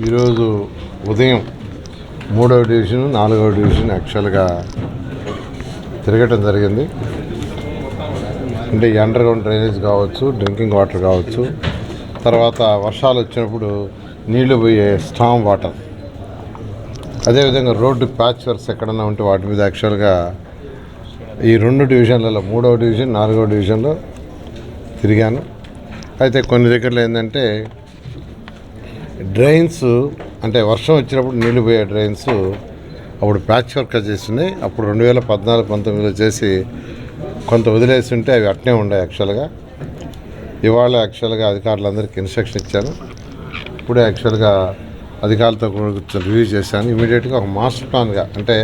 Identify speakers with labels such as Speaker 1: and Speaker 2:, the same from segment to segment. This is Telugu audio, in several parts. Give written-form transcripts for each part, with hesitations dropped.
Speaker 1: ఈరోజు ఉదయం 3వ డివిజన్ 4వ డివిజన్ యాక్చువల్గా తిరగటం జరిగింది. అంటే ఈ అండర్ గ్రౌండ్ డ్రైనేజ్ కావచ్చు, డ్రింకింగ్ వాటర్ కావచ్చు, తర్వాత వర్షాలు వచ్చినప్పుడు నీళ్లు పోయే స్టామ్ వాటర్, అదేవిధంగా రోడ్డు ప్యాచ్ వర్క్స్ ఎక్కడన్నా ఉంటే వాటి మీద యాక్చువల్గా ఈ 2 డివిజన్లలో 3వ డివిజన్ 4వ డివిజన్లో తిరిగాను. అయితే కొన్ని దగ్గరలో ఏంటంటే డ్రైన్స్, అంటే వర్షం వచ్చినప్పుడు నీళ్లు పోయే డ్రైన్స్ అప్పుడు ప్యాచ్ వర్క్ చేస్తున్నాయి. అప్పుడు 2014-19లో చేసి కొంత వదిలేసి ఉంటే అవి అట్నే ఉన్నాయి. యాక్చువల్గా ఇవాళ యాక్చువల్గా అధికారులందరికీ ఇన్స్ట్రక్షన్ ఇచ్చాను. ఇప్పుడే యాక్చువల్గా అధికారులతో కూర్చొని రివ్యూ చేశాను. ఇమీడియట్గా ఒక మాస్టర్ ప్లాన్గా, అంటే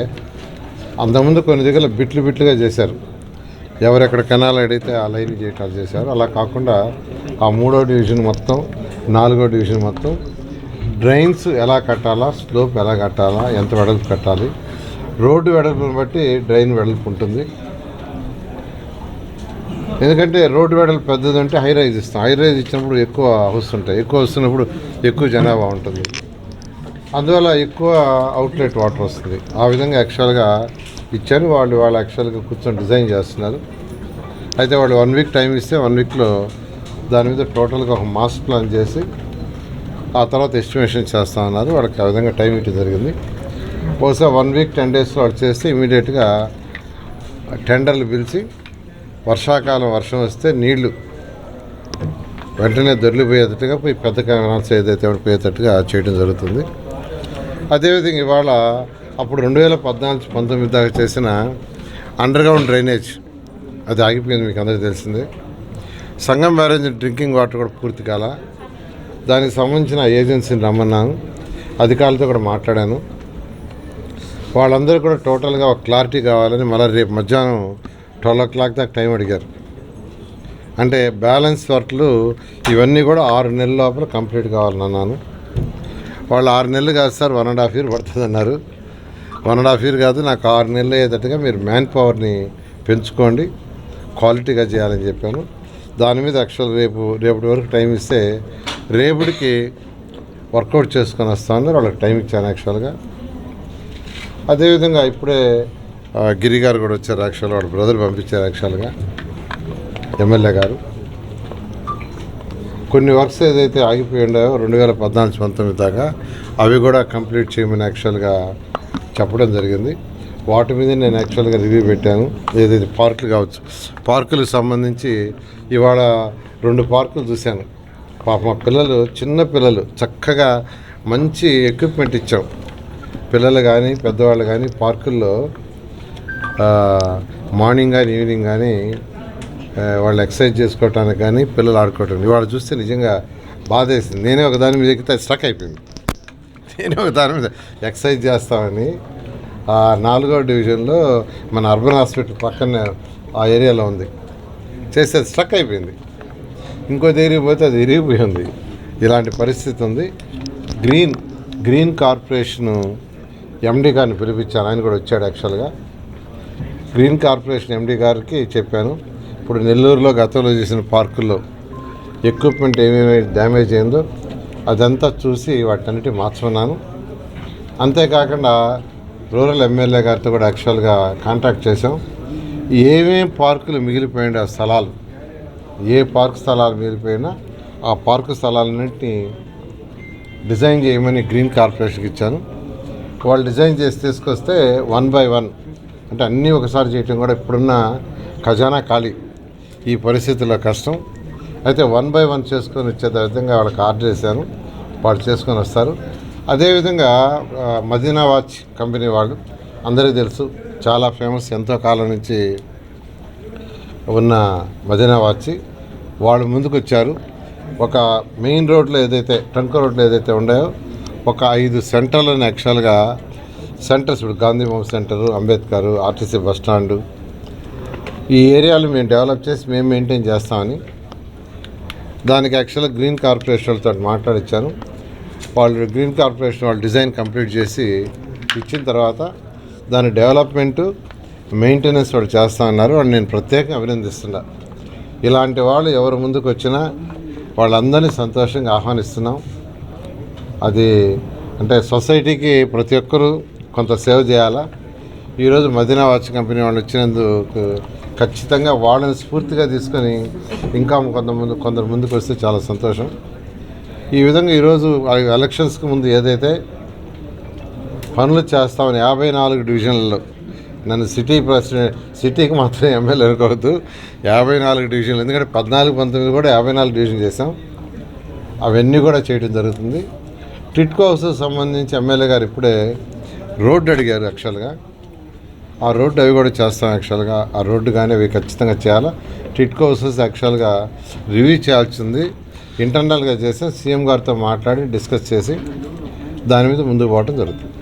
Speaker 1: అంతకుముందు కొన్ని దగ్గర బిట్లుగా చేశారు. ఎవరెక్కడ కెనాల్ అడిగితే ఆ లైన్ చేయటాలు చేశారు. అలా కాకుండా ఆ 3వ డివిజన్ మొత్తం 4వ డివిజన్ మొత్తం డ్రైన్స్ ఎలా కట్టాలా, స్లోప్ ఎలా కట్టాలా, ఎంత వెడల్పు కట్టాలి, రోడ్డు వెడల్పుని బట్టి డ్రైన్ వెడల్పు ఉంటుంది. ఎందుకంటే రోడ్డు వెడల్పు పెద్దదంటే హై రైజ్ ఇస్తాం. హై రైజ్ ఇచ్చినప్పుడు ఎక్కువ వస్తుంటాయి, ఎక్కువ వస్తున్నప్పుడు ఎక్కువ జనాభా ఉంటుంది, అందువల్ల ఎక్కువ అవుట్లెట్ వాటర్ వస్తుంది. ఆ విధంగా యాక్చువల్గా ఇచ్చాను. వాళ్ళు యాక్చువల్గా కూర్చొని డిజైన్ చేస్తున్నారు. అయితే వాళ్ళు 1 వీక్ టైం ఇస్తే 1 వీక్లో దాని మీద టోటల్గా ఒక మాస్టర్ ప్లాన్ చేసి ఆ తర్వాత ఎస్టిమేషన్ చేస్తా ఉన్నారు. వాళ్ళకి ఆ విధంగా టైం ఇవ్వడం జరిగింది. బహుశా 1 వీక్ 10 డేస్లో వాళ్ళు చేస్తే ఇమీడియట్గా టెండర్లు పిలిచి వర్షాకాలం వర్షం వస్తే నీళ్లు వెంటనే దొరికిపోయేటట్టుగా పోయి పెద్ద కెనాల్స్ ఏదైతే పోయేటట్టుగా చేయడం జరుగుతుంది. అదేవిధంగా ఇవాళ అప్పుడు 2014-19 దాకా చేసిన అండర్ గ్రౌండ్ డ్రైనేజ్ అది ఆగిపోయింది, మీకు అందరికీ తెలిసిందే. సంగం బ్యారేజ్ డ్రింకింగ్ వాటర్ కూడా పూర్తి కాల. దానికి సంబంధించిన ఏజెన్సీని రమ్మన్నాను, అధికారులతో కూడా మాట్లాడాను. వాళ్ళందరూ కూడా టోటల్గా ఒక క్లారిటీ కావాలని మళ్ళీ రేపు మధ్యాహ్నం 12 o'clock దాకా టైం అడిగారు. అంటే బ్యాలెన్స్ వర్క్లు ఇవన్నీ కూడా 6 నెలల లోపల కంప్లీట్ కావాలన్నాను. వాళ్ళు 6 నెలలు కాదు సార్, 1.5 year పడుతుంది అన్నారు. 1.5 year కాదు, నాకు 6 నెలలు అయ్యేటట్టుగా మీరు మ్యాన్ పవర్ని పెంచుకోండి, క్వాలిటీగా చేయాలని చెప్పాను. దాని మీద యాక్చువల్ రేపటి వరకు టైం ఇస్తే రేపటికి వర్కౌట్ చేసుకొని వస్తామన్నారు. వాళ్ళకి టైం ఇచ్చాను యాక్చువల్గా. అదేవిధంగా ఇప్పుడే గిరి గారు కూడా వచ్చారు. యాక్చువల్గా వాళ్ళ బ్రదర్ పంపించారు. యాక్చువల్గా ఎమ్మెల్యే గారు కొన్ని వర్క్స్ ఏదైతే ఆగిపోయి ఉన్నాయో 2014-19 దాకా అవి కూడా కంప్లీట్ చేయమని యాక్చువల్గా చెప్పడం జరిగింది. వాటి మీద నేను యాక్చువల్గా రివ్యూ పెట్టాను. ఏదైతే పార్కులు కావచ్చు, పార్కులకు సంబంధించి ఇవాళ 2 పార్కులు చూశాను. పాప మా పిల్లలు, చిన్న పిల్లలు చక్కగా మంచి ఎక్విప్మెంట్ ఇచ్చాం. పిల్లలు కానీ పెద్దవాళ్ళు కానీ పార్కుల్లో మార్నింగ్ కానీ ఈవినింగ్ కానీ వాళ్ళు ఎక్సర్సైజ్ చేసుకోవటానికి కానీ పిల్లలు ఆడుకోవటానికి ఇవాళ చూస్తే నిజంగా బాధేసింది. నేనే ఒక దాని మీద ఎక్కితే స్ట్రక్ అయిపోయింది. నేనే ఒక దాని మీద ఎక్సర్సైజ్ చేస్తామని 4వ డివిజన్లో మన అర్బన్ హాస్పిటల్ పక్కన ఆ ఏరియాలో ఉంది, చేస్తే స్ట్రక్ అయిపోయింది. ఇంకో ఏరియా పోతే అది ఇరిగిపోయింది. ఇలాంటి పరిస్థితి ఉంది. గ్రీన్ కార్పొరేషన్ ఎండి గారిని పిలిపించాను, ఆయన కూడా వచ్చాడు. యాక్చువల్గా గ్రీన్ కార్పొరేషన్ ఎండి గారికి చెప్పాను, ఇప్పుడు నెల్లూరులో గతంలో చేసిన పార్కుల్లో ఎక్విప్మెంట్ ఏమేమి డ్యామేజ్ అయిందో అదంతా చూసి వాటన్నిటి మార్చమన్నాను. అంతేకాకుండా రూరల్ ఎమ్మెల్యే గారితో కూడా యాక్చువల్గా కాంటాక్ట్ చేసాం. ఏమేమి పార్కులు మిగిలిపోయిన స్థలాలు, ఏ పార్క్ స్థలాలు మిగిలిపోయినా ఆ పార్కు స్థలాలన్నింటినీ డిజైన్ చేయమని గ్రీన్ కార్పొరేషన్కి ఇచ్చాను. వాళ్ళు డిజైన్ చేసి తీసుకొస్తే 1 by 1, అంటే అన్నీ ఒకసారి చేయటం కూడా ఇప్పుడున్న ఖజానా ఖాళీ, ఈ పరిస్థితుల్లో కష్టం. అయితే 1 by 1 చేసుకొని వచ్చే విధంగా వాళ్ళకి ఆర్డర్ చేశాను, వాళ్ళు చేసుకొని వస్తారు. అదేవిధంగా మదీనా వాచ్ కంపెనీ వాళ్ళు అందరికీ తెలుసు, చాలా ఫేమస్, ఎంతో కాలం నుంచి ఉన్న మదీనా వాచ్ వాళ్ళు ముందుకు వచ్చారు. ఒక మెయిన్ రోడ్లో ఏదైతే ట్రంక్ రోడ్లో ఏదైతే ఉన్నాయో ఒక 5 సెంటర్లను యాక్చువల్గా సెంటర్స్, ఇప్పుడు గాంధీ బొమ్మ centre, Ambedkar, RTC bus stand, ఈ ఏరియాలు మేము డెవలప్ చేసి మేము మెయింటైన్ చేస్తామని దానికి యాక్చువల్గా గ్రీన్ కార్పొరేషన్ వాళ్ళతో మాట్లాడిచ్చాను. వాళ్ళు గ్రీన్ కార్పొరేషన్ వాళ్ళు డిజైన్ కంప్లీట్ చేసి ఇచ్చిన తర్వాత దాని డెవలప్మెంటు మెయింటెనెన్స్ వాళ్ళు చేస్తామన్నారు. వాళ్ళు నేను ప్రత్యేకంగా అభినందిస్తున్నా. ఇలాంటి వాళ్ళు ఎవరు ముందుకు వచ్చినా వాళ్ళందరినీ సంతోషంగా ఆహ్వానిస్తున్నాం. అది అంటే సొసైటీకి ప్రతి ఒక్కరూ కొంత సేవ చేయాలా. ఈరోజు మదీనా వాచ్ కంపెనీ వాళ్ళు వచ్చినందుకు ఖచ్చితంగా వాళ్ళని స్ఫూర్తిగా తీసుకొని ఇంకా కొందరు ముందుకు వస్తే చాలా సంతోషం. ఈ విధంగా ఈరోజు ఎలక్షన్స్కి ముందు ఏదైతే పనులు చేస్తామని 54 డివిజన్లలో, నన్ను సిటీకి మాత్రం ఎమ్మెల్యే అనుకోవద్దు, 54 డివిజన్లు, ఎందుకంటే 14, 19 కూడా 54 డివిజన్ చేసాం. అవన్నీ కూడా చేయడం జరుగుతుంది. టిట్కో హౌస్ సంబంధించి ఎమ్మెల్యే గారు ఇప్పుడే రోడ్డు అడిగారు. యాక్చువల్గా ఆ రోడ్డు అవి కూడా చేస్తాం. యాక్చువల్గా ఆ రోడ్డు కానీ అవి ఖచ్చితంగా చేయాలి. టిట్కో హౌసెస్ యాక్చువల్గా రివ్యూ చేయాల్సింది ఇంటర్నల్గా చేసి సీఎం గారితో మాట్లాడి డిస్కస్ చేసి దాని మీద ముందుకు పోవడం జరుగుతుంది.